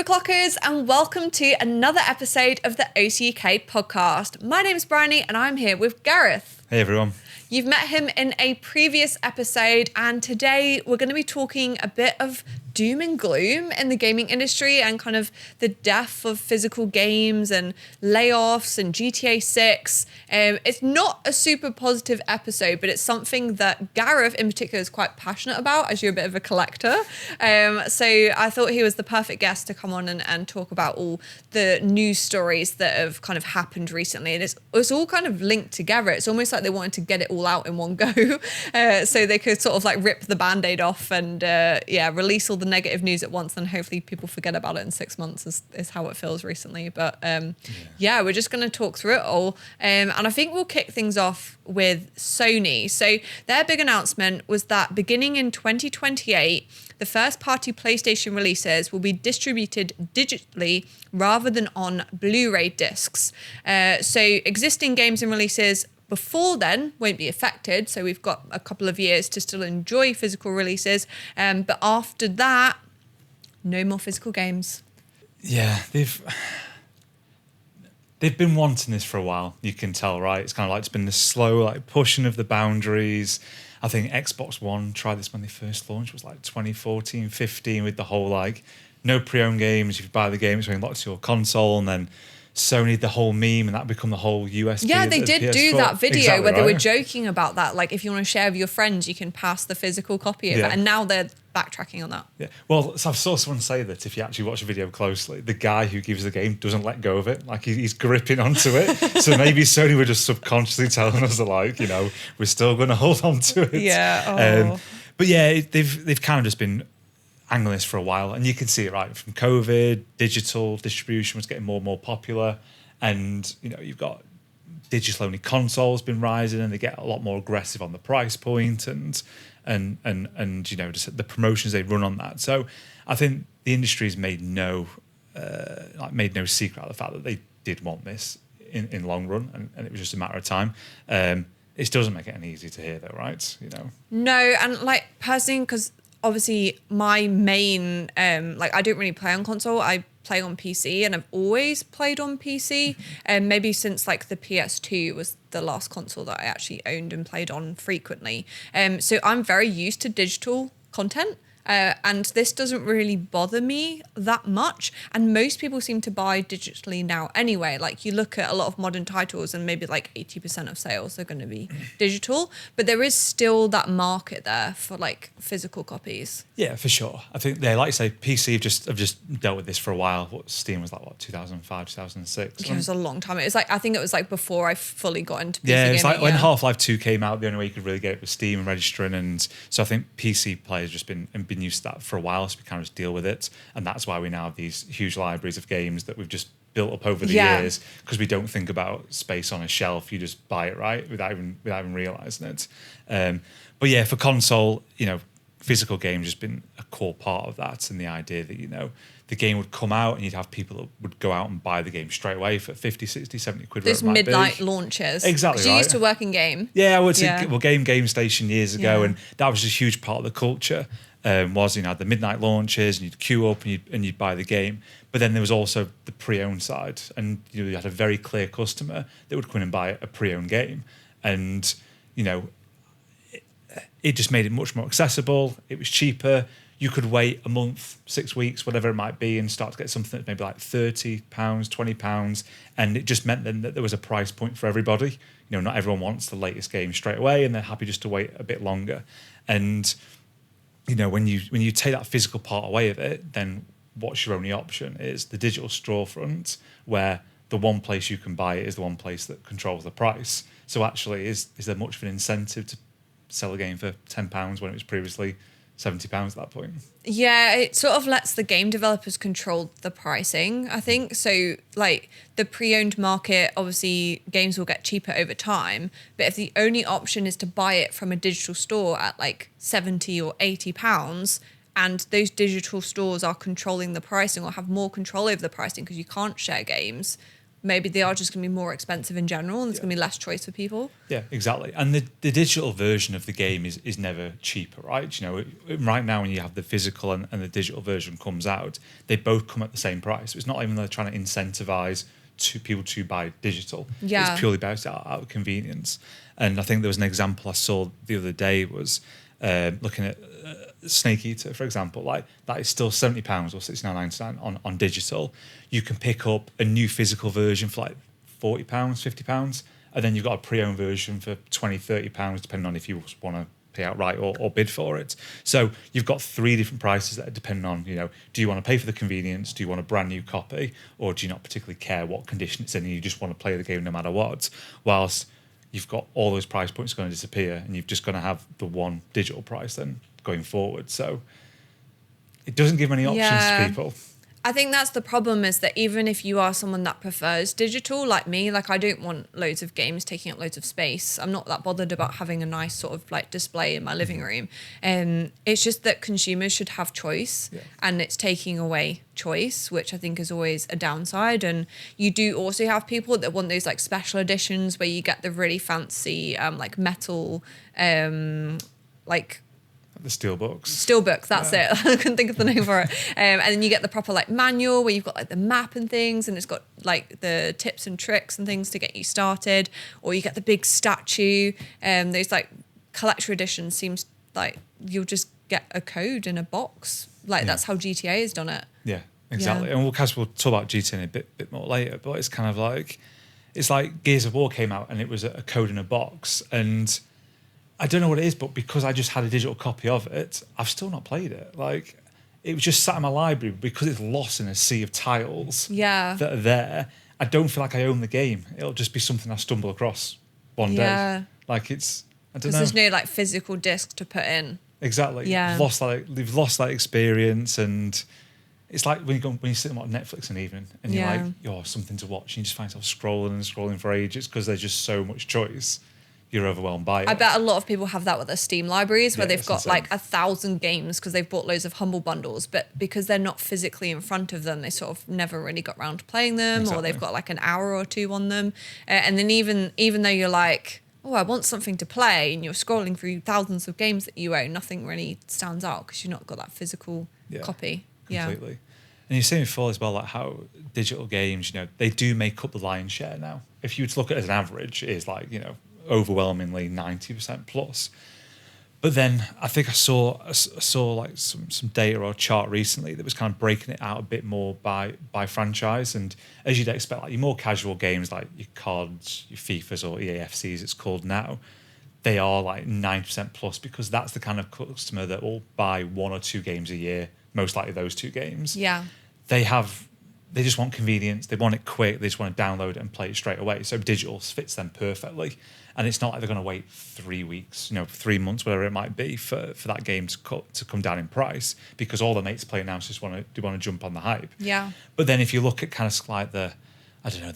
Overclockers, and welcome to another episode of the OCUK podcast. My name's Briony and I'm here with Gareth. Hey everyone. You've met him in a previous episode, and today we're going to be talking a bit of doom and gloom in the gaming industry and kind of the death of physical games and layoffs and GTA 6. It's not a super positive episode, but it's something that Gareth in particular is quite passionate about, as you're a bit of a collector. So I thought he was the perfect guest to come on and talk about all the news stories that have kind of happened recently. And it's all kind of linked together. It's almost like they wanted to get it all out in one go so they could sort of like rip the Band-Aid off and release all the negative news at once, and hopefully people forget about it in 6 months is how it feels recently. But we're just going to talk through it all, and I think we'll kick things off with Sony. So their big announcement was that beginning in 2028 the first party PlayStation releases will be distributed digitally rather than on Blu-ray discs. So existing games and releases before then won't be affected, so we've got a couple of years to still enjoy physical releases, but after that, no more physical games. Yeah, they've been wanting this for a while, you can tell, right? It's kind of like it's been the slow like pushing of the boundaries. I think Xbox One tried this when they first launched, it was like 2014, 15, with the whole like no pre-owned games, if you buy the game it's when locked to your console, and then Sony the whole meme, and that become the whole USB. Yeah, they did do that video exactly, where right? they were joking about that. Like, if you want to share with your friends, you can pass the physical copy of it. And now they're backtracking on that. Yeah. Well, so I saw someone say that if you actually watch a video closely, the guy who gives the game doesn't let go of it. Like, he's gripping onto it. So maybe Sony were just subconsciously telling us that, like, you know, we're still going to hold on to it. Yeah. But yeah, they've kind of just been angling this for a while, and you can see it right from COVID. Digital distribution was getting more and more popular. And, you know, you've got digital-only consoles been rising, and they get a lot more aggressive on the price point and you know, just the promotions they run on that. So I think the industry's made no secret out of the fact that they did want this in long run, and it was just a matter of time. It doesn't make it any easier to hear, though, right? You know. No, and like personally, because obviously my main I don't really play on console. I play on PC, and I've always played on PC, and maybe since like the PS2 was the last console that I actually owned and played on frequently. So I'm very used to digital content. And this doesn't really bother me that much. And most people seem to buy digitally now anyway. Like, you look at a lot of modern titles and maybe like 80% of sales are going to be digital. But there is still that market there for like physical copies. Yeah, for sure. I think like you say, PC have just dealt with this for a while. What Steam was like, 2005, 2006? Yeah, it was a long time. It was like, I think it was like before I fully got into PC Yeah, it's gaming, like when Half-Life 2 came out, the only way you could really get it was Steam and registering. And so I think PC players just been used to that for a while, so we kind of just deal with it, and that's why we now have these huge libraries of games that we've just built up over the years, because we don't think about space on a shelf. You just buy it, right, without even realizing it. But yeah, for console, you know, physical games has been a core part of that, and the idea that, you know, the game would come out and you'd have people that would go out and buy the game straight away for 50, 60, 70 quid. Those midnight launches. Exactly, right. You used to work in game. Yeah, I would say, Game Station years ago, and that was a huge part of the culture. Was, you know, the midnight launches, and you'd queue up and you'd buy the game. But then there was also the pre-owned side, and you know, you had a very clear customer that would come in and buy a pre-owned game, and you know, it just made it much more accessible. It was cheaper. You could wait a month, 6 weeks, whatever it might be, and start to get something that's maybe like £30, £20, and it just meant then that there was a price point for everybody. You know, not everyone wants the latest game straight away, and they're happy just to wait a bit longer. And you know, when you take that physical part away of it, then what's your only option is the digital storefront, where the one place you can buy it is the one place that controls the price. So actually, is there much of an incentive to sell a game for £10 when it was previously £70 at that point? Yeah, it sort of lets the game developers control the pricing, I think. So like the pre-owned market, obviously games will get cheaper over time, but if the only option is to buy it from a digital store at like 70 or 80 pounds, and those digital stores are controlling the pricing or have more control over the pricing because you can't share games, maybe they are just going to be more expensive in general, and there's going to be less choice for people. Yeah, exactly. And the digital version of the game is never cheaper, right? You know, right now when you have the physical and the digital version comes out, they both come at the same price. It's not even they're trying to incentivize people to buy digital. Yeah. It's purely based out of convenience. And I think there was an example I saw the other day was looking at Snake Eater, for example. Like that is still £70 or £69.99 on digital. You can pick up a new physical version for like £40, £50, and then you've got a pre-owned version for £20, £30, depending on if you want to pay outright or bid for it. So you've got 3 different prices that are depending on, you know, do you want to pay for the convenience? Do you want a brand new copy? Or do you not particularly care what condition it's in and you just want to play the game no matter what? Whilst you've got all those price points going to disappear and you've just going to have the one digital price then going forward. So it doesn't give many options to people. I think that's the problem, is that even if you are someone that prefers digital, like me, like I don't want loads of games taking up loads of space. I'm not that bothered about having a nice sort of like display in my living room. It's just that consumers should have choice, and it's taking away choice, which I think is always a downside. And you do also have people that want those like special editions where you get the really fancy like metal like the Steelbooks. Steelbooks, that's it. I couldn't think of the name for it. And then you get the proper like manual where you've got like the map and things, and it's got like the tips and tricks and things to get you started. Or you get the big statue. Those like collector editions seems like you'll just get a code in a box. Like that's how GTA has done it. Yeah, exactly. And we'll talk about GTA in a bit more later, but it's kind of like, it's like Gears of War came out and it was a code in a box, and I don't know what it is, but because I just had a digital copy of it, I've still not played it. Like, it was just sat in my library because it's lost in a sea of tiles that are there. I don't feel like I own the game. It'll just be something I stumble across one day. Like, it's, I don't know. Because there's no like physical disc to put in. Exactly. Yeah. They've lost that experience, and it's like when you sit on Netflix in the evening and you're like, you're something to watch, and you just find yourself scrolling for ages because there's just so much choice. You're overwhelmed by it. I bet a lot of people have that with their Steam libraries where they've got insane. like 1,000 games because they've bought loads of Humble Bundles, but because they're not physically in front of them, they sort of never really got around to playing them, or they've got like an hour or two on them. And then even though you're like, oh, I want something to play, and you're scrolling through thousands of games that you own, nothing really stands out because you've not got that physical copy. Completely. And you're saying before as well, like how digital games, you know, they do make up the lion's share now. If you were to look at it as an average, it's like, you know, overwhelmingly 90% plus. But then I think I saw like some data or chart recently that was kind of breaking it out a bit more by franchise. And as you'd expect, like your more casual games like your CODs, your FIFAs or EAFCs it's called now, they are like 9% plus, because that's the kind of customer that will buy 1 or 2 games a year, most likely those 2 games. Yeah. They just want convenience. They want it quick. They just want to download it and play it straight away. So digital fits them perfectly. And it's not like they're going to wait 3 weeks, 3 months, whatever it might be, for that game to come down in price, because all the mates playing now just want to jump on the hype. Yeah. But then if you look at kind of like the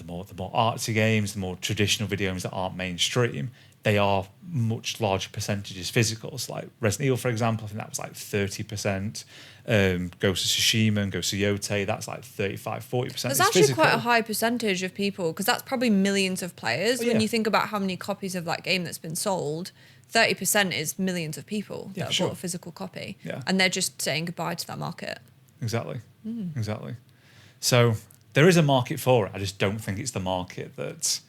more artsy games, the more traditional video games that aren't mainstream, they are much larger percentages physicals. Like Resident Evil, for example, I think that was like 30%. Ghost of Tsushima and Ghost of Yote, that's like 35-40%. That's actually quite a high percentage of people, because that's probably millions of players. When you think about how many copies of that game that's been sold, 30% is millions of people that have bought a physical copy. Yeah. And they're just saying goodbye to that market. Exactly. Exactly. So there is a market for it. I just don't think it's the market that,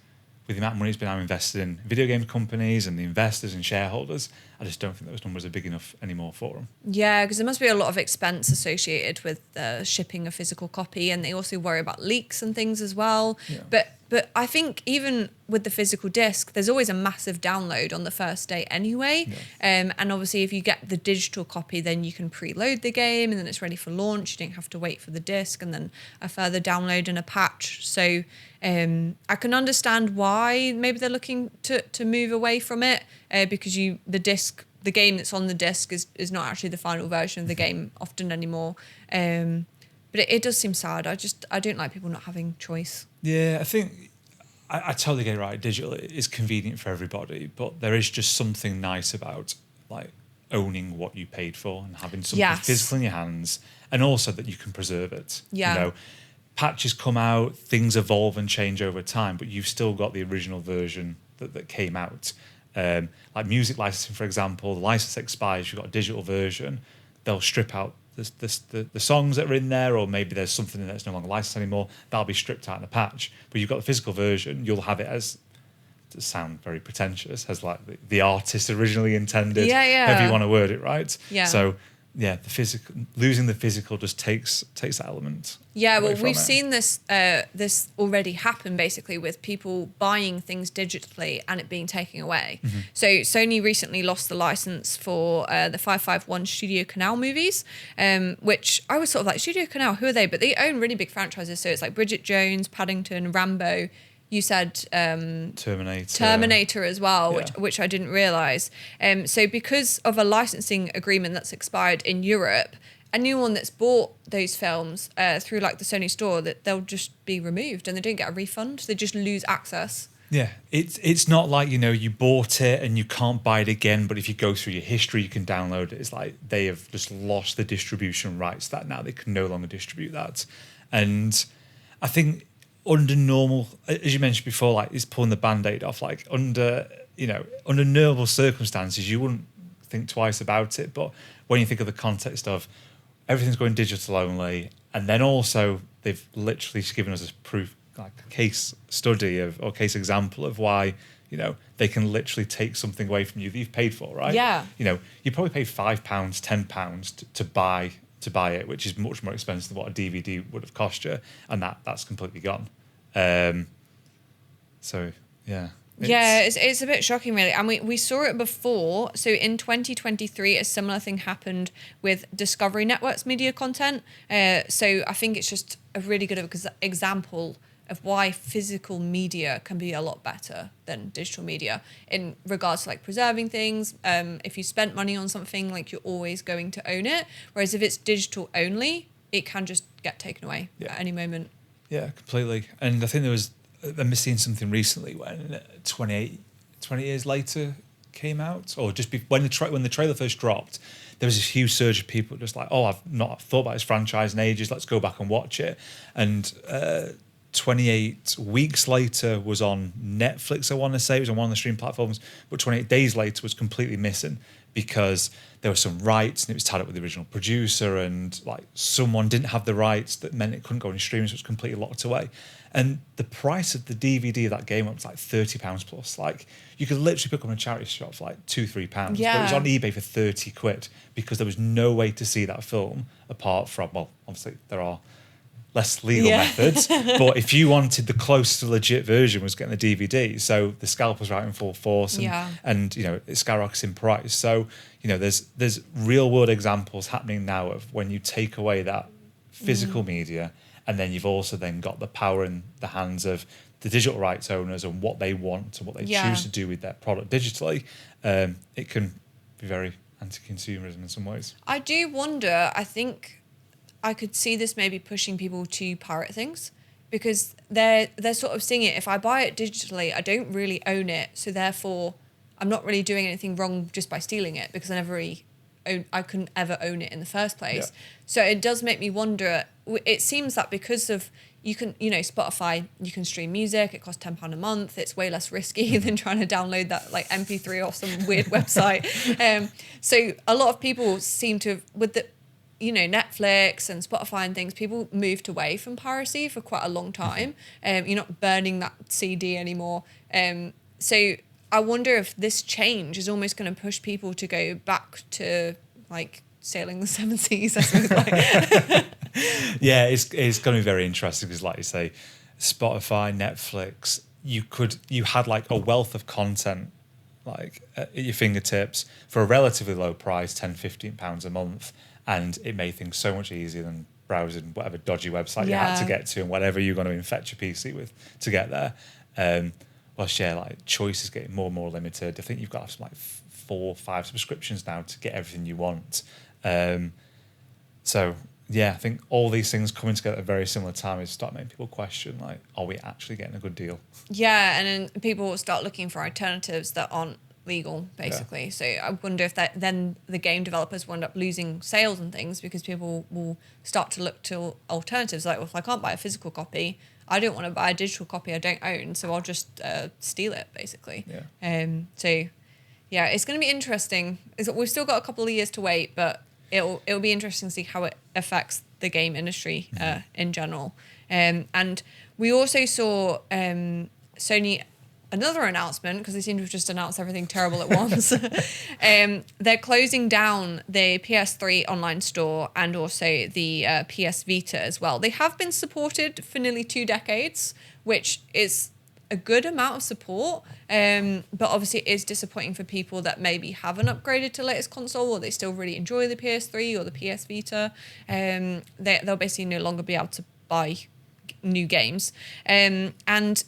with the amount of money that's been now invested in video game companies and the investors and shareholders, I just don't think those numbers are big enough anymore for them. Yeah, because there must be a lot of expense associated with shipping a physical copy, and they also worry about leaks and things as well. Yeah. But I think even with the physical disc, there's always a massive download on the first day anyway. Yeah. And obviously, if you get the digital copy, then you can preload the game and then it's ready for launch. You don't have to wait for the disc and then a further download and a patch. So I can understand why maybe they're looking to move away from it, because the game that's on the disc is not actually the final version of the game often anymore. But it does seem sad. I don't like people not having choice. Yeah, I think I totally get it right. Digital is convenient for everybody, but there is just something nice about like owning what you paid for and having something physical in your hands, and also that you can preserve it. Yeah. patches come out, things evolve and change over time, but you've still got the original version that came out. Like music licensing, for example, the license expires, you've got a digital version, they'll strip out the songs that are in there, or maybe there's something in there that's no longer licensed anymore, that'll be stripped out in the patch. But you've got the physical version, you'll have it as, to sound very pretentious, as like the artist originally intended, however you want to word it, right? Yeah. So yeah, the physical, losing the physical just takes that element. Yeah, well, we've seen this this already happen basically with people buying things digitally and it being taken away. Mm-hmm. So Sony recently lost the license for the 551 Studio Canal movies, which I was sort of like, Studio Canal, who are they? But they own really big franchises. So it's like Bridget Jones, Paddington, Rambo. You said Terminator as well, Yeah. which I didn't realise. So because of a licensing agreement that's expired in Europe, anyone that's bought those films through like the Sony store, that they'll just be removed and they don't get a refund. They just lose access. Yeah, it's not like, you bought it and you can't buy it again, but if you go through your history, you can download it. It's like they have just lost the distribution rights that now they can no longer distribute that. And I think under normal, as you mentioned before, like it's pulling the Band-Aid off, like under normal circumstances, you wouldn't think twice about it. But when you think of the context of everything's going digital only, and then also they've literally given us a proof, like a case study or case example of why, they can literally take something away from you that you've paid for, right? Yeah. You probably paid £5, £10 to buy it, which is much more expensive than what a DVD would have cost you, and that's completely gone. So yeah. It's a bit shocking, really. And we saw it before. So in 2023, a similar thing happened with Discovery Network's media content. So I think it's just a really good example of why physical media can be a lot better than digital media in regards to like preserving things. If you spent money on something, like you're always going to own it. Whereas if it's digital only, it can just get taken away at any moment. Yeah, completely. And I think I'm seeing something recently when 20 years later came out, or just when the trailer first dropped, there was this huge surge of people just like, oh, I've not thought about this franchise in ages, let's go back and watch it. And 28 weeks later was on Netflix, I want to say. It was on one of the stream platforms, but 28 days later was completely missing because there were some rights and it was tied up with the original producer, and like someone didn't have the rights that meant it couldn't go any streaming, so it was completely locked away. And the price of the DVD of that game was like £30 plus. Like you could literally pick up in a charity shop for like £2-3. Yeah. But it was on eBay for £30 because there was no way to see that film apart from, well, obviously there are less legal methods, but if you wanted the closest to legit version was getting the DVD. So the scalpers were out in full force, and it skyrockets in price. So there's real world examples happening now of when you take away that physical media, and then you've also then got the power in the hands of the digital rights owners and what they want and what they choose to do with their product digitally. It can be very anti-consumerism in some ways. I do wonder, I think I could see this maybe pushing people to pirate things, because they're sort of seeing it. If I buy it digitally, I don't really own it, so therefore I'm not really doing anything wrong just by stealing it, because I couldn't ever own it in the first place. Yeah. So it does make me wonder. It seems that because of Spotify, you can stream music. It costs £10 a month. It's way less risky than trying to download that like MP3 off some weird website. So a lot of people seem to, with the Netflix and Spotify and things, people moved away from piracy for quite a long time. You're not burning that CD anymore. So I wonder if this change is almost going to push people to go back to like sailing the seven seas, I suppose. Yeah, it's going to be very interesting because, like you say, Spotify, Netflix, you had like a wealth of content like at your fingertips for a relatively low price, £10-15 a month, and it made things so much easier than browsing whatever dodgy website you had to get to and whatever you're going to infect your PC with to get there. Like choice is getting more and more limited. I think you've got to have some like 4 or 5 subscriptions now to get everything you want. So yeah, I think all these things coming together at a very similar time is start making people question, like, are we actually getting a good deal? Yeah, and then people will start looking for alternatives that aren't legal, basically. So I wonder if that then the game developers will end up losing sales and things because people will start to look to alternatives. Like, well, if I can't buy a physical copy, I don't want to buy a digital copy I don't own, so I'll just steal it, basically. So yeah, it's going to be interesting. We've still got a couple of years to wait, but it'll be interesting to see how it affects the game industry in general. And we also saw Sony, another announcement, because they seem to have just announced everything terrible at once. They're closing down the PS3 online store and also the PS Vita as well. They have been supported for nearly 2 decades, which is a good amount of support, but obviously it is disappointing for people that maybe haven't upgraded to latest console or they still really enjoy the PS3 or the PS Vita. They'll basically no longer be able to buy new games. And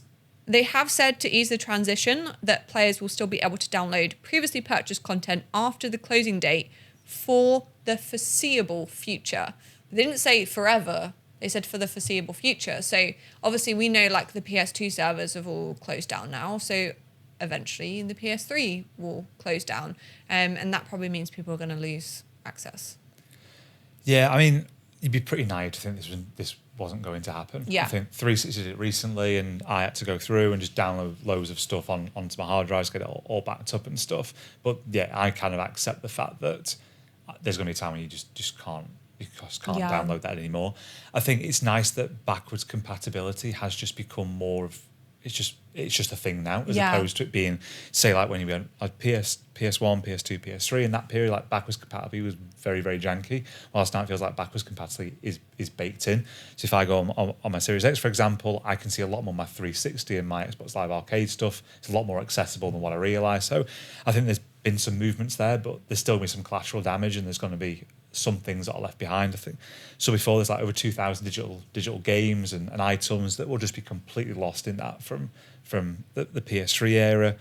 they have said to ease the transition that players will still be able to download previously purchased content after the closing date for the foreseeable future. They didn't say forever. They said for the foreseeable future. So obviously we know like the PS2 servers have all closed down now. So eventually the PS3 will close down. And that probably means people are going to lose access. Yeah, I mean, you'd be pretty naive to think this wasn't going to happen. Yeah. I think 360 did it recently and I had to go through and just download loads of stuff onto my hard drives, get it all backed up and stuff. But yeah, I kind of accept the fact that there's going to be a time when you just can't download that anymore. I think it's nice that backwards compatibility has just become more of it's just a thing now, as opposed to it being, say, like when you went like PS1, PS2, PS3 in that period, like backwards compatibility was very, very janky. Whilst now it feels like backwards compatibility is baked in. So if I go on my Series X, for example, I can see a lot more of my 360 and my Xbox Live Arcade stuff. It's a lot more accessible than what I realised. So I think there's been some movements there, but there's still going to be some collateral damage and there's going to be some things that are left behind, I think. So before, there's like over 2,000 digital games and items that will just be completely lost in that from the PS3 era.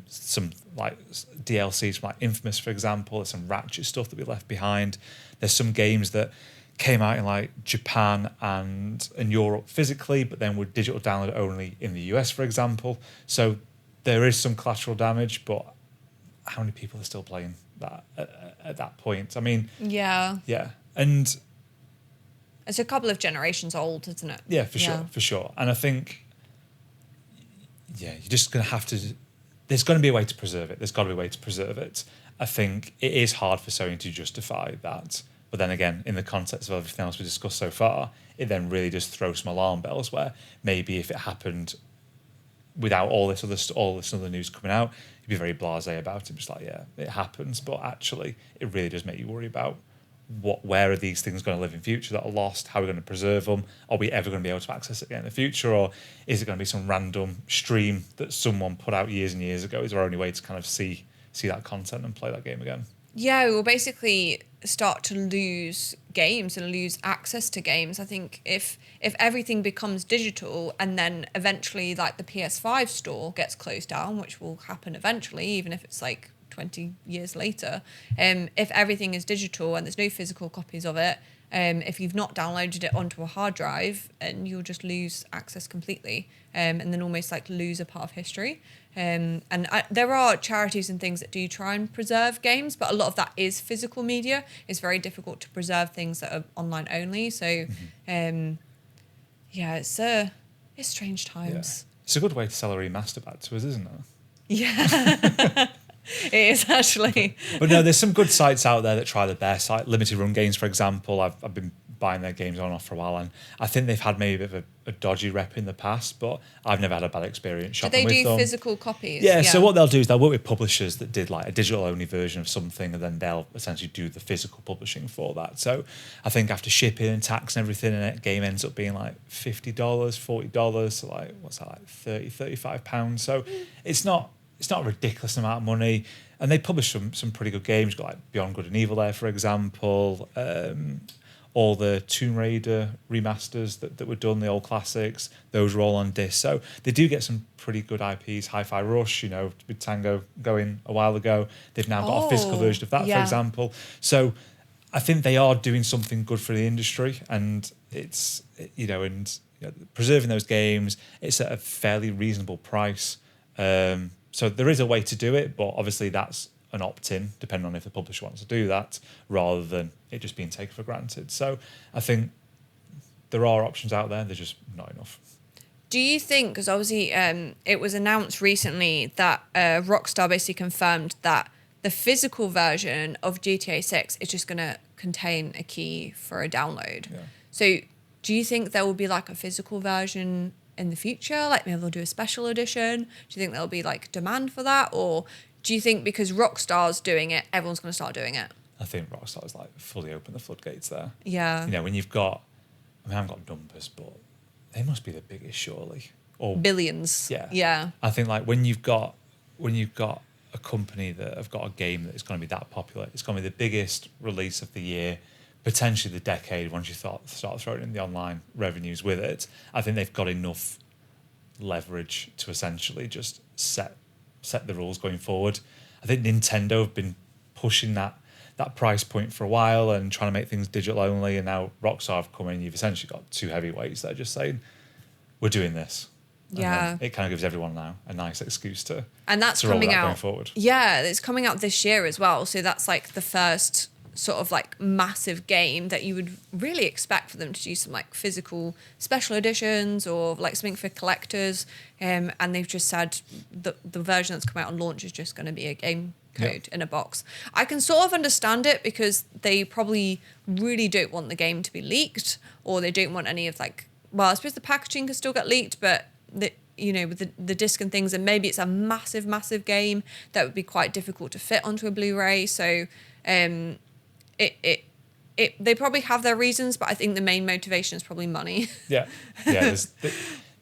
Some like DLCs from like Infamous, for example. There's some Ratchet stuff that we left behind. There's some games that came out in like Japan and Europe physically, but then were digital download only in the US, for example. So there is some collateral damage, but how many people are still playing that at that point? I mean, yeah, and it's a couple of generations old, isn't it? Yeah, for sure. And I think, you're just going to have to. There's going to be a way to preserve it. There's got to be a way to preserve it. I think it is hard for Sony to justify that, but then again, in the context of everything else we discussed so far, it then really does throw some alarm bells. Where maybe if it happened without all this other news coming out, you'd be very blasé about it. Just like, yeah, it happens, but actually, it really does make you worry about where are these things going to live in future that are lost? How are we going to preserve them? Are we ever going to be able to access it again in the future, or is it going to be some random stream that someone put out years and years ago? Is our only way to kind of see that content and play that game again? Yeah, we'll basically start to lose games and lose access to games. I think if everything becomes digital and then eventually like the PS5 store gets closed down, which will happen eventually, even if it's like 20 years later, if everything is digital and there's no physical copies of it, if you've not downloaded it onto a hard drive, and you'll just lose access completely, and then almost like lose a part of history. There are charities and things that do try and preserve games, but a lot of that is physical media. It's very difficult to preserve things that are online only. So, it's strange times. Yeah. It's a good way to sell a remaster back to us, isn't it? Yeah. It is actually. But no, there's some good sites out there that try their best. Like Limited Run Games, for example. I've been buying their games on and off for a while, and I think they've had maybe a bit of a dodgy rep in the past, but I've never had a bad experience shopping with them. Do they do physical copies? Yeah, so what they'll do is they'll work with publishers that did like a digital-only version of something, and then they'll essentially do the physical publishing for that. So I think after shipping and tax and everything, and a game ends up being like $50, $40, so like, what's that, like £30, £35. So it's not a ridiculous amount of money. And they publish some pretty good games. You've got like Beyond Good and Evil there, for example. All the Tomb Raider remasters that were done, the old classics, those are all on disc. So they do get some pretty good IPs. Hi-Fi Rush, with Tango going a while ago. They've now got a physical version of that, for example. So I think they are doing something good for the industry, and it's, preserving those games, it's at a fairly reasonable price. So there is a way to do it, but obviously that's an opt-in, depending on if the publisher wants to do that, rather than it just being taken for granted. So I think there are options out there, they're just not enough. Do you think, because obviously it was announced recently that Rockstar basically confirmed that the physical version of GTA 6 is just going to contain a key for a download. Yeah. So do you think there will be like a physical version in the future? Like maybe they'll do a special edition? Do you think there'll be like demand for that? Or do you think because Rockstar's doing it, everyone's going to start doing it? I think Rockstar's like fully opened the floodgates there. Yeah. You know, when you've got, I mean, I haven't got numbers, but they must be the biggest, surely. Or billions. Yeah. Yeah. I think like when you've got a company that have got a game that is going to be that popular, it's going to be the biggest release of the year, potentially the decade. Once you start throwing in the online revenues with it, I think they've got enough leverage to essentially just set the rules going forward. I think Nintendo have been pushing that price point for a while and trying to make things digital only, and now Rockstar have come in. You've essentially got two heavyweights that are just saying, we're doing this. Yeah. It kind of gives everyone now a nice excuse to And that's to roll coming that out going forward. Yeah, it's coming out this year as well. So that's like the first sort of like massive game that you would really expect for them to do some like physical special editions or like something for collectors. And they've just said the version that's come out on launch is just going to be a game code in a box. I can sort of understand it because they probably really don't want the game to be leaked, or they don't want any of like, well, I suppose the packaging can still get leaked, but with the disc and things, and maybe it's a massive game that would be quite difficult to fit onto a Blu-ray. So they probably have their reasons, but I think the main motivation is probably money. Yeah.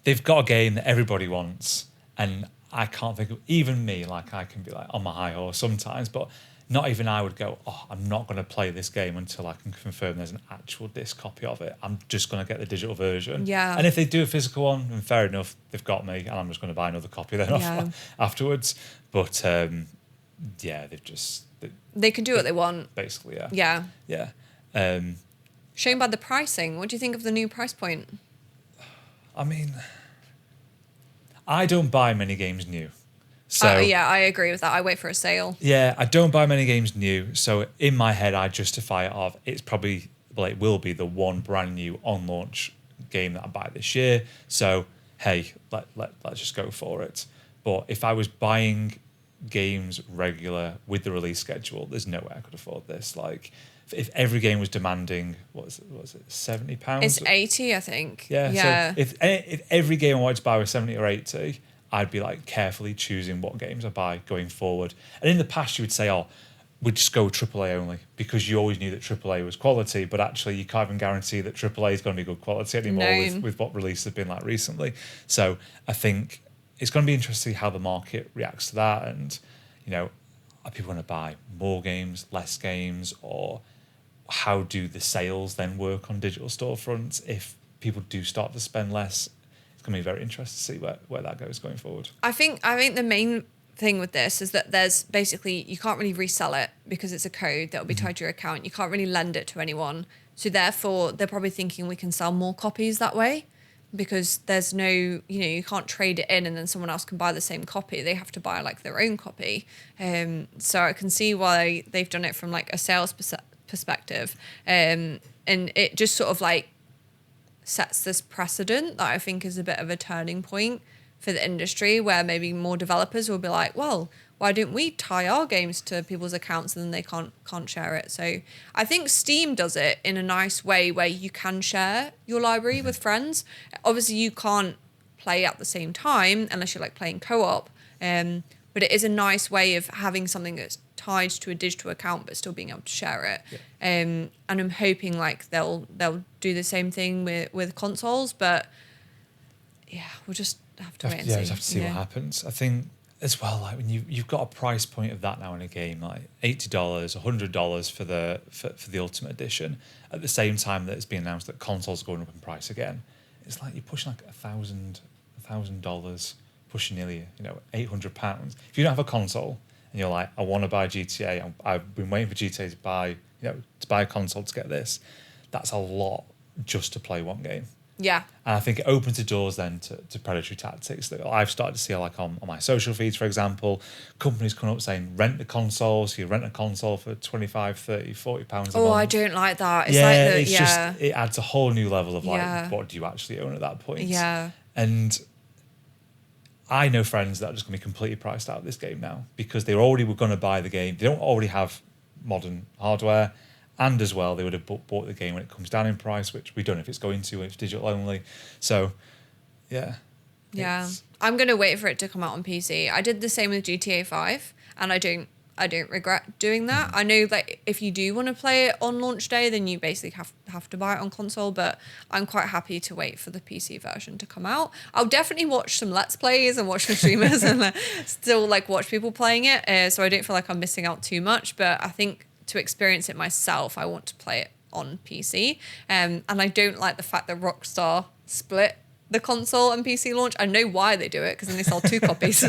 They've got a game that everybody wants, and I can't think of, even me, like I can be like on my high horse sometimes, but not even I would go, I'm not going to play this game until I can confirm there's an actual disc copy of it. I'm just going to get the digital version. Yeah. And if they do a physical one, then fair enough, they've got me, and I'm just going to buy another copy then afterwards. But they can do what they want. Basically, yeah. Yeah. Yeah. Shame by the pricing. What do you think of the new price point? I mean, I don't buy many games new. So I agree with that. I wait for a sale. Yeah, I don't buy many games new. So in my head, I justify it of it will be the one brand new on launch game that I buy this year. So hey, let's just go for it. But if I was buying games regular with the release schedule, there's no way I could afford this. Like if every game was demanding, what was it, £70? It's 80, I think. Yeah. So if every game I wanted to buy was 70 or 80, I'd be like carefully choosing what games I buy going forward. And in the past, you would say, we'd just go AAA only, because you always knew that AAA was quality, but actually you can't even guarantee that AAA is going to be good quality anymore with what releases have been like recently. So I think it's going to be interesting to see how the market reacts to that. And, are people going to buy more games, less games, or how do the sales then work on digital storefronts if people do start to spend less? It's going to be very interesting to see where that goes going forward. I think the main thing with this is that there's basically, you can't really resell it because it's a code that will be tied to your account. You can't really lend it to anyone. So therefore, they're probably thinking we can sell more copies that way, because there's no, you can't trade it in and then someone else can buy the same copy. They have to buy like their own copy. So I can see why they've done it from like a sales perspective. And it just sort of like sets this precedent that I think is a bit of a turning point for the industry, where maybe more developers will be like, well, why don't we tie our games to people's accounts and then they can't share it? So I think Steam does it in a nice way where you can share your library with friends. Obviously you can't play at the same time unless you're like playing co-op, but it is a nice way of having something that's tied to a digital account but still being able to share it. And I'm hoping like they'll do the same thing with consoles, but yeah, we'll just have to wait and see. Yeah, just have to see what happens. I think as well, like when you've got a price point of that now in a game, like $80, $100 for the Ultimate Edition, at the same time that it's been announced that consoles are going up in price again, it's like you're pushing like $1,000, pushing nearly £800. If you don't have a console and you're like, I want to buy GTA, I've been waiting for GTA to buy a console to get this, that's a lot just to play one game. Yeah. And I think it opens the doors then to predatory tactics that I've started to see, like on my social feeds, for example, companies coming up saying rent a console. So you rent a console for 25, 30, 40 pounds a month. Oh, I don't like that. It's yeah, like the, it's just, it adds a whole new level of like, Yeah. what do you actually own at that point? Yeah. And I know friends that are just going to be completely priced out of this game now because they already were going to buy the game. They don't already have modern hardware. And as well, they would have bought the game when it comes down in price, which we don't know if it's going to, if it's digital only. So, yeah. Yeah. I'm going to wait for it to come out on PC. I did the same with GTA 5, and I don't regret doing that. I know that if you do want to play it on launch day, then you basically have to buy it on console, but I'm quite happy to wait for the PC version to come out. I'll definitely watch some Let's Plays and watch some streamers and still like watch people playing it, so I don't feel like I'm missing out too much, but I think to experience it myself, I want to play it on PC. And I don't like the fact that Rockstar split the console and PC launch. I know why they do it, because then they sell 2 copies.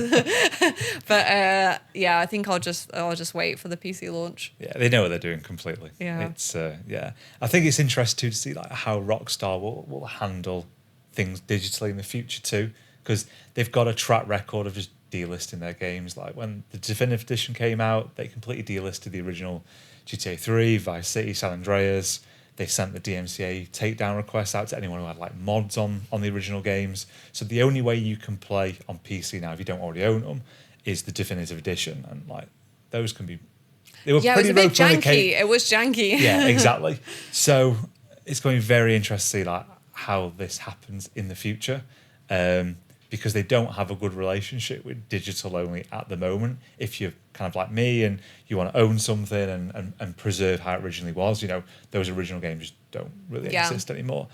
But yeah, I think I'll just wait for the PC launch. Yeah, they know what they're doing completely. Yeah. It's yeah. I think it's interesting to see like how Rockstar will handle things digitally in the future too, because they've got a track record of just delisting their games. Like when the definitive edition came out, they completely delisted the original GTA 3, Vice City, San Andreas. They sent the DMCA takedown requests out to anyone who had like mods on the original games. So the only way you can play on PC now, if you don't already own them, is the definitive edition. And like those can be, they were Yeah, it was pretty a bit janky. It was janky. Yeah, exactly. So it's going to be very interesting to see like how this happens in the future. Because they don't have a good relationship with digital only at the moment. If you're kind of like me and you want to own something and preserve how it originally was, you know, those original games just don't really exist anymore.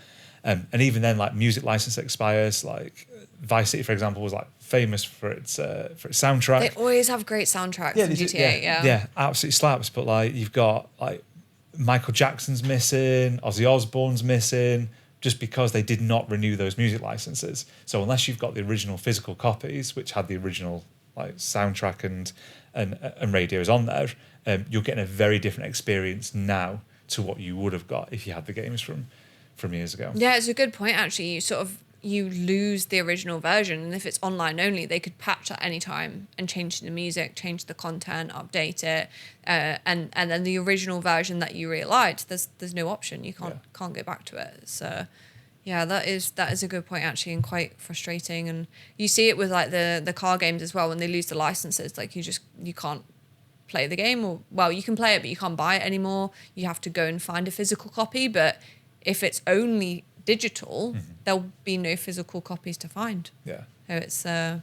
And even then, like music license expires. Like Vice City, for example, was like famous for its soundtrack. They always have great soundtracks in GTA. Yeah, absolutely slaps. But like you've got like Michael Jackson's missing, Ozzy Osbourne's missing, just because they did not renew those music licenses. So unless you've got the original physical copies, which had the original like soundtrack and radios on there, you're getting a very different experience now to what you would have got if you had the games from years ago. Yeah, it's a good point actually. You lose the original version, and if it's online only, they could patch at any time and change the music, change the content, update it, and then the original version that you really liked, there's no option. You can't go back to it. So yeah, that is a good point actually, and quite frustrating. And you see it with like the car games as well, when they lose the licenses, like you can't play the game, or well, you can play it but you can't buy it anymore. You have to go and find a physical copy, but if it's only digital, there'll be no physical copies to find. Yeah. So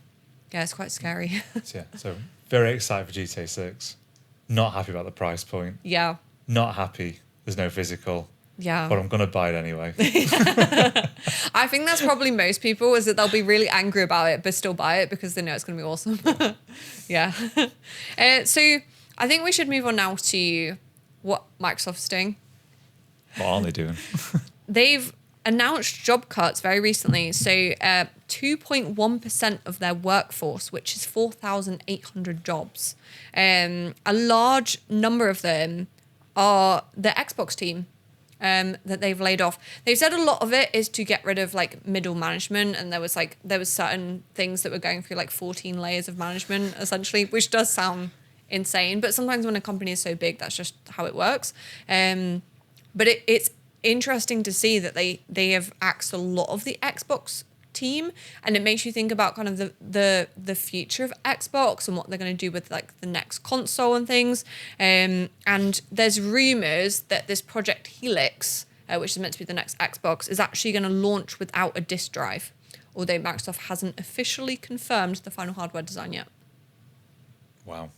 it's quite scary. So very excited for GTA 6. Not happy about the price point. Yeah. Not happy there's no physical. Yeah. But I'm going to buy it anyway. I think that's probably most people, is that they'll be really angry about it but still buy it because they know it's going to be awesome. Yeah. So I think we should move on now to what Microsoft's doing. What are they doing? They've announced job cuts very recently. So 2.1% of their workforce, which is 4,800 jobs. A large number of them are the Xbox team that they've laid off. They've said a lot of it is to get rid of like middle management, and there was certain things that were going through like 14 layers of management essentially, which does sound insane. But sometimes when a company is so big, that's just how it works. But it's interesting to see that they have axed a lot of the Xbox team, and it makes you think about kind of the future of Xbox and what they're going to do with like the next console and things. And there's rumors that this project Helix, which is meant to be the next Xbox, is actually going to launch without a disk drive, although Microsoft hasn't officially confirmed the final hardware design yet. Wow.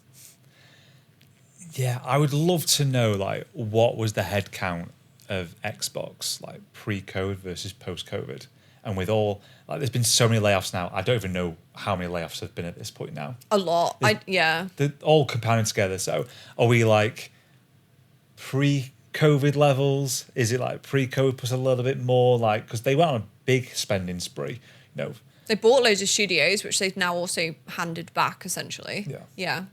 Yeah, I would love to know like what was the head count of Xbox like pre-COVID versus post-COVID, and with all like there's been so many layoffs now. I don't even know how many layoffs have been at this point now. A lot. They're all compounded together. So are we like pre-COVID levels? Is it like pre-COVID plus a little bit more? Like because they went on a big spending spree, you know. They bought loads of studios, which they've now also handed back essentially. Yeah.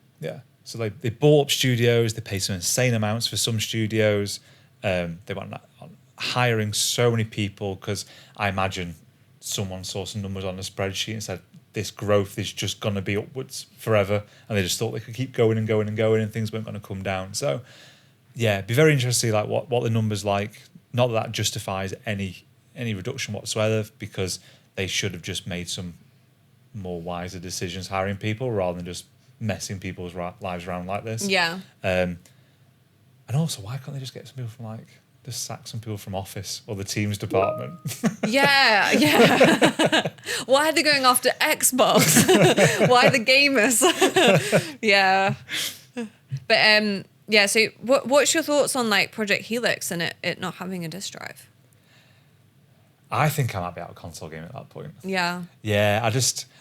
So they bought up studios. They paid some insane amounts for some studios. They went on hiring so many people, because I imagine someone saw some numbers on a spreadsheet and said, this growth is just going to be upwards forever. And they just thought they could keep going and going and going and things weren't going to come down. So, yeah, it'd be very interesting to see like what the numbers like. Not that justifies any reduction whatsoever, because they should have just made some more wiser decisions hiring people rather than just messing people's lives around like this. Yeah. And also, why can't they just get some people from like, just sack some people from office or the Teams department? Yeah. Why are they going after Xbox? Why the gamers? Yeah. But yeah, so what's your thoughts on like Project Helix and it not having a disk drive? I think I might be out of console game at that point. Yeah. Yeah,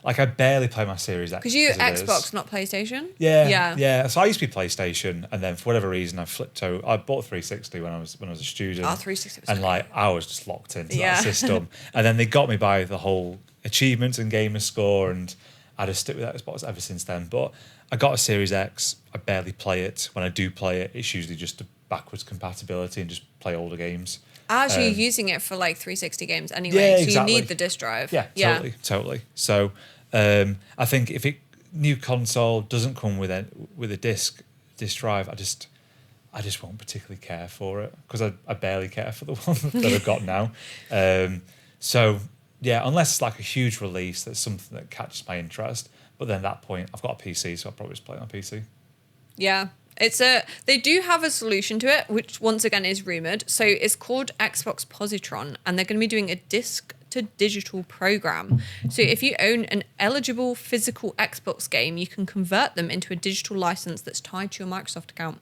I barely play my Series X. Because you Xbox, not PlayStation? Yeah. So I used to be PlayStation, and then for whatever reason I flipped over. I bought 360 when I was a student. Oh, 360 was and great. like I was just locked into that system. And then they got me by the whole achievements and gamer score, and I just stick with Xbox ever since then. But I got a Series X. I barely play it. When I do play it, it's usually just a backwards compatibility and just play older games. Actually, you're using it for like 360 games anyway, yeah, so exactly. you need the disk drive. Yeah, totally. So I think if new console doesn't come with a disk drive, I just won't particularly care for it, because I barely care for the one that I've got now. So yeah, unless it's like a huge release, that's something that catches my interest. But then at that point, I've got a PC, so I'll probably just play it on PC. Yeah. They do have a solution to it, which once again is rumored. So it's called Xbox Positron, and they're going to be doing a disc to digital program. So if you own an eligible physical Xbox game, you can convert them into a digital license that's tied to your Microsoft account.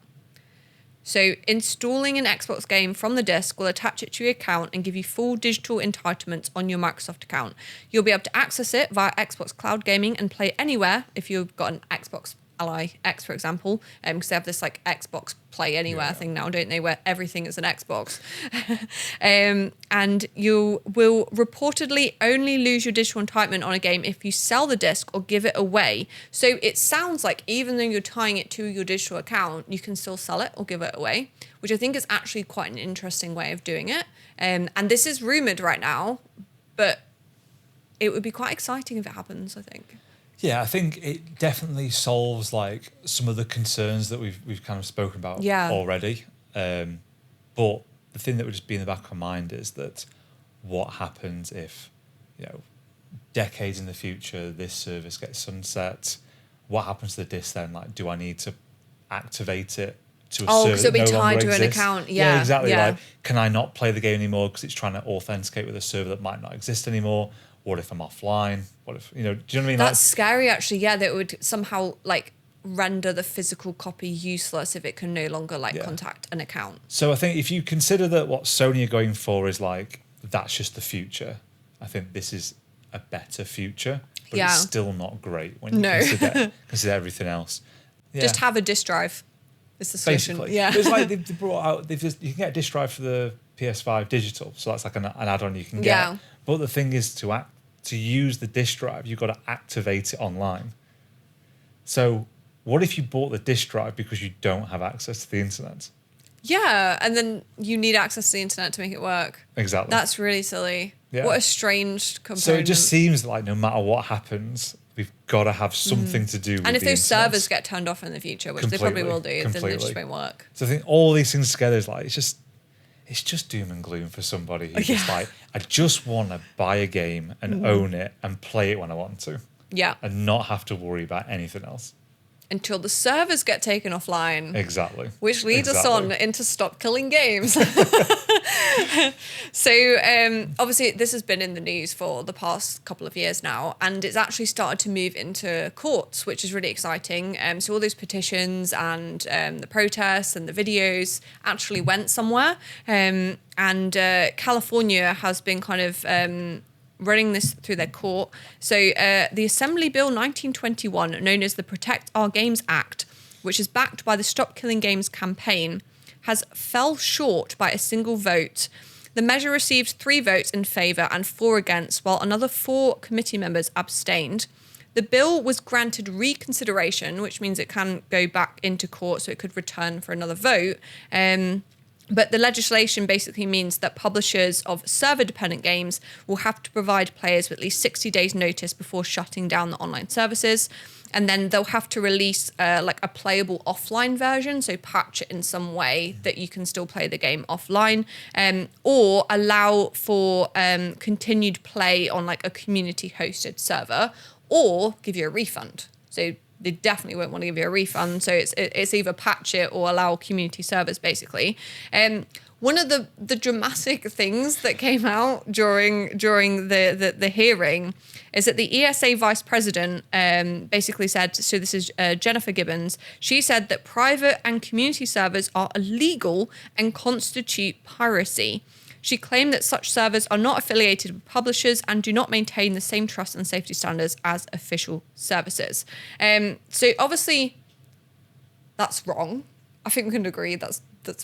So installing an Xbox game from the disc will attach it to your account and give you full digital entitlements on your Microsoft account. You'll be able to access it via Xbox Cloud Gaming and play anywhere if you've got an Xbox Ally X, for example, because they have this like Xbox Play Anywhere thing now, don't they, where everything is an Xbox. And you will reportedly only lose your digital entitlement on a game if you sell the disc or give it away. So it sounds like even though you're tying it to your digital account, you can still sell it or give it away, which I think is actually quite an interesting way of doing it. And this is rumored right now, but it would be quite exciting if it happens, I think. Yeah, I think it definitely solves like some of the concerns that we've kind of spoken about already. But the thing that would just be in the back of my mind is that what happens if, decades in the future this service gets sunset? What happens to the disc then? Like, do I need to activate it to a server that no longer tied to exists? an account. Yeah, exactly. Yeah. Like, can I not play the game anymore because it's trying to authenticate with a server that might not exist anymore? What if I'm offline? What if, do you know what I mean? That's scary, actually. Yeah, that would somehow like render the physical copy useless if it can no longer contact an account. So I think if you consider that what Sony are going for is like, that's just the future, I think this is a better future, but it's still not great when you consider everything else. Yeah. Just have a disk drive. It's the solution. Basically. Yeah. It's like they've brought out, you can get a disk drive for the PS5 digital, so that's like an add-on you can get. Yeah. But the thing is, to use the disk drive, you've got to activate it online. So what if you bought the disk drive because you don't have access to the internet? Yeah, and then you need access to the internet to make it work. Exactly. That's really silly. Yeah. What a strange component. So it just seems like no matter what happens, we've got to have something to do with and if the those internet. servers get turned off in the future, which they probably will do, then it just won't work. So I think all these things together is like, it's just doom and gloom for somebody who's just like, I just want to buy a game and own it and play it when I want to. Yeah. And not have to worry about anything else. Until the servers get taken offline. Exactly. Which leads us on into stop killing games. So obviously this has been in the news for the past couple of years now, and it's actually started to move into courts, which is really exciting. So all those petitions and the protests and the videos actually went somewhere. And California has been kind of running this through their court. So the Assembly Bill 1921, known as the Protect Our Games Act, which is backed by the Stop Killing Games campaign, has fell short by a single vote. The measure received 3 votes in favour and 4 against, while another 4 committee members abstained. The bill was granted reconsideration, which means it can go back into court, so it could return for another vote. But the legislation basically means that publishers of server-dependent games will have to provide players with at least 60 days notice before shutting down the online services. And then they'll have to release like a playable offline version, so patch it in some way that you can still play the game offline, or allow for continued play on like a community-hosted server, or give you a refund. So they definitely won't want to give you a refund. So it's either patch it or allow community servers, basically. One of the dramatic things that came out during the hearing is that the ESA vice president basically said, so this is Jennifer Gibbons, she said that private and community servers are illegal and constitute piracy. She claimed that such servers are not affiliated with publishers and do not maintain the same trust and safety standards as official services. So obviously, that's wrong. I think we can agree that's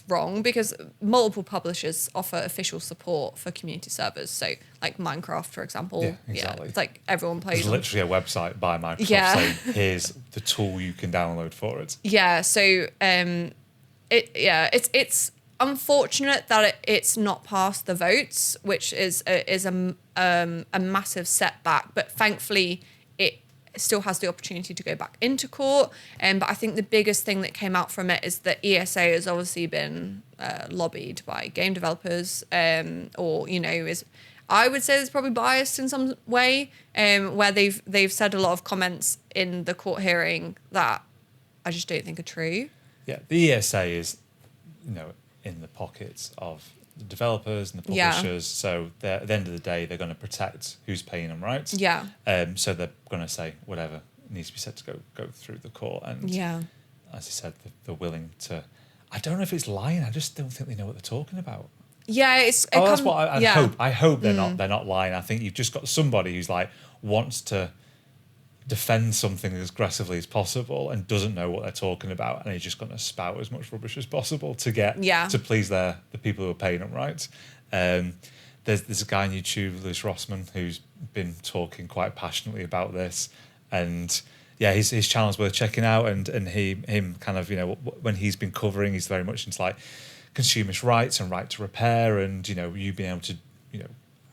wrong, because multiple publishers offer official support for community servers. So like Minecraft, for example. Yeah, exactly. It's like everyone plays. There's literally a website by Microsoft saying, here's the tool you can download for it. Yeah. So it's unfortunate that it's not passed the votes, which is a massive setback. But thankfully, it still has the opportunity to go back into court. But I think the biggest thing that came out from it is that ESA has obviously been lobbied by game developers, or I would say it's probably biased in some way, where they've said a lot of comments in the court hearing that I just don't think are true. Yeah, the ESA is, in the pockets of the developers and the publishers. So at the end of the day, they're going to protect who's paying them, right? Yeah. So they're going to say whatever needs to be said to go through the court. And as I said, they're willing to. I don't know if it's lying. I just don't think they know what they're talking about. Yeah, that's what I hope. I hope they're not lying. I think you've just got somebody who's like wants to defend something as aggressively as possible and doesn't know what they're talking about, and he's just going to spout as much rubbish as possible to get to please the people who are paying them, right? There's a guy on YouTube, Lewis Rossman, who's been talking quite passionately about this, and his channel's worth checking out. And him kind of when he's been covering, he's very much into like consumers' rights and right to repair, and you being able to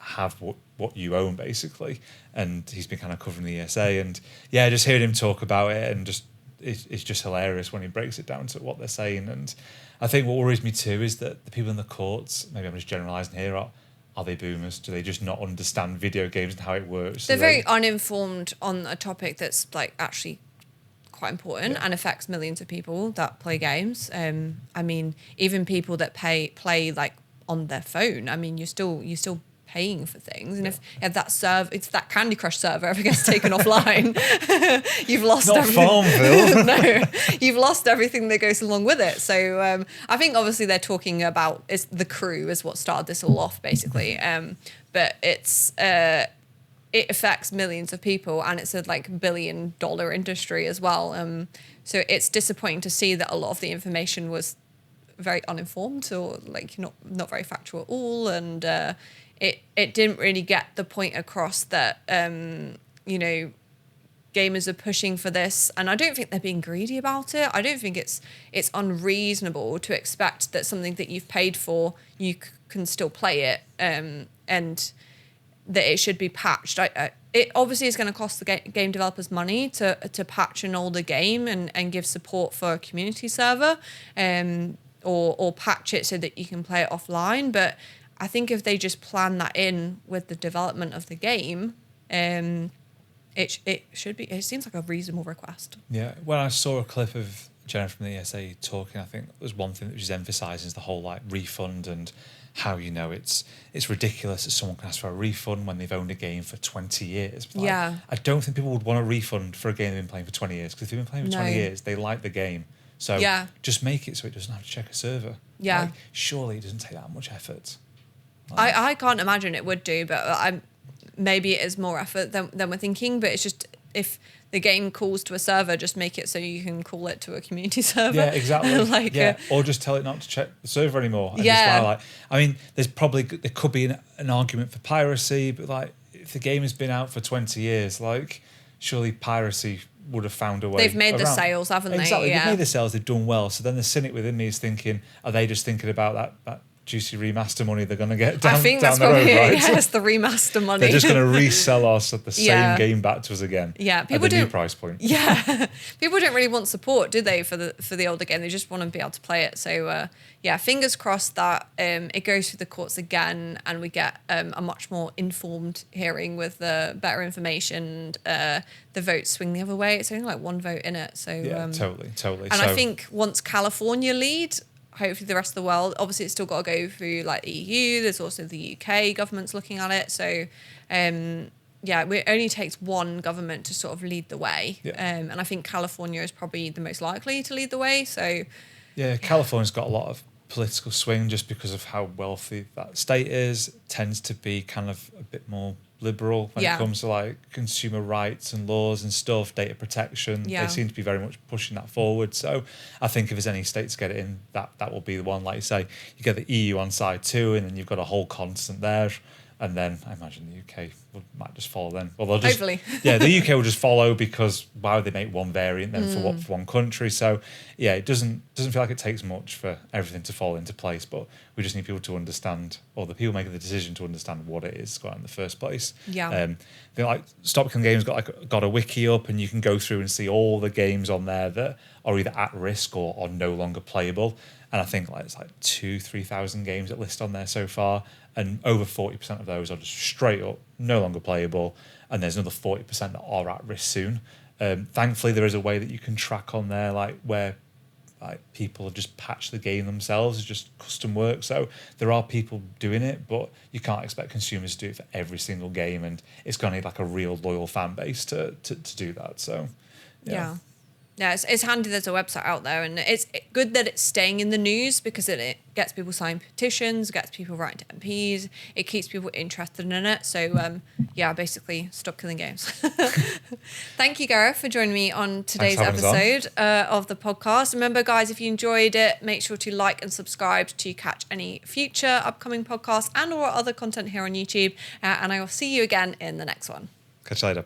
have what you own, basically. And he's been kind of covering the ESA, and just hearing him talk about it, and just it's just hilarious when he breaks it down to what they're saying. And I think what worries me too is that the people in the courts, maybe I'm just generalising here, are they boomers? Do they just not understand video games and how it works? They're very uninformed on a topic that's like actually quite important and affects millions of people that play games. I mean, even people that play like on their phone. I mean, you're still paying for things, and if that Candy Crush server ever gets taken offline, you've lost everything. Farmville. No, you've lost everything that goes along with it. So I think obviously they're talking about the crew is what started this all off, basically. But it affects millions of people, and it's a like billion-dollar industry as well. So it's disappointing to see that a lot of the information was very uninformed, or like not very factual at all, and it didn't really get the point across that gamers are pushing for this, and I don't think they're being greedy about it. I don't think it's unreasonable to expect that something that you've paid for, you can still play it, and that it should be patched. It obviously is going to cost the game developers money to patch an older game and give support for a community server, or patch it so that you can play it offline. But I think if they just plan that in with the development of the game, it should be. It seems like a reasonable request. Yeah, when I saw a clip of Jennifer from the ESA talking, I think there's one thing that she's emphasising is the whole like refund, and how it's ridiculous that someone can ask for a refund when they've owned a game for 20 years. Like, I don't think people would want a refund for a game they've been playing for 20 years, because if they've been playing for 20 years, they like the game. So just make it so it doesn't have to check a server. Yeah, like, surely it doesn't take that much effort. Like, I can't imagine it would do, but maybe it is more effort than we're thinking. But it's just, if the game calls to a server, just make it so you can call it to a community server. Yeah, exactly. Or just tell it not to check the server anymore. I mean, there could be an argument for piracy, but like if the game has been out for 20 years, like surely piracy would have found a way. They've made the around. sales, haven't they? Exactly. Yeah. They've made the sales. They've done well. So then the cynic within me is thinking, are they just thinking about that juicy remaster money they're going to get down, I think down that's the road, probably right? Yes, the remaster money. They're just going to resell us at the same Yeah. game back to us again. Yeah, at people the new don't- price point. Yeah, people don't really want support, do they, for the older game? They just want to be able to play it. So yeah, fingers crossed that it goes through the courts again, and we get a much more informed hearing with better information. The votes swing the other way. It's only like one vote in it, so Yeah, totally. And I think once California lead, hopefully the rest of the world. Obviously, it's still got to go through like the EU. There's also the UK government's looking at it. So, yeah, it only takes one government to sort of lead the way. Yeah. And I think California is probably the most likely to lead the way. So, Yeah, California's got a lot of political swing just because of how wealthy that state is. It tends to be kind of a bit more liberal when Yeah. it comes to like consumer rights and laws and stuff, data protection. Yeah. They seem to be very much pushing that forward. So I think if there's any state to get it in, that will be the one. Like you say, you get the EU on side too, and then you've got a whole continent there. And then I imagine the UK might just follow then. Well, they'll just, Hopefully. yeah, the UK will just follow because why would they make one variant then for one country? So yeah, it doesn't feel like it takes much for everything to fall into place. But we just need people to understand, or the people making the decision to understand what it is going on in the first place. Yeah. They're like Stop Killing Games got a wiki up, and you can go through and see all the games on there that are either at risk or no longer playable. And I think like it's like 2,000-3,000 games that list on there so far, and over 40% of those are just straight up no longer playable, and there's another 40% that are at risk soon. Thankfully, there is a way that you can track on there, like where like people have just patched the game themselves. It's just custom work, so there are people doing it, but you can't expect consumers to do it for every single game, and it's going to need like a real loyal fan base to do that. So yeah. Yeah, it's handy there's a website out there, and it's good that it's staying in the news because it gets people signing petitions, gets people writing to MPs, it keeps people interested in it. So, yeah, basically, stop killing games. Thank you, Gareth, for joining me on today's Thanks for having us episode of the podcast. Remember, guys, if you enjoyed it, make sure to like and subscribe to catch any future upcoming podcasts and or other content here on YouTube. And I will see you again in the next one. catch you later.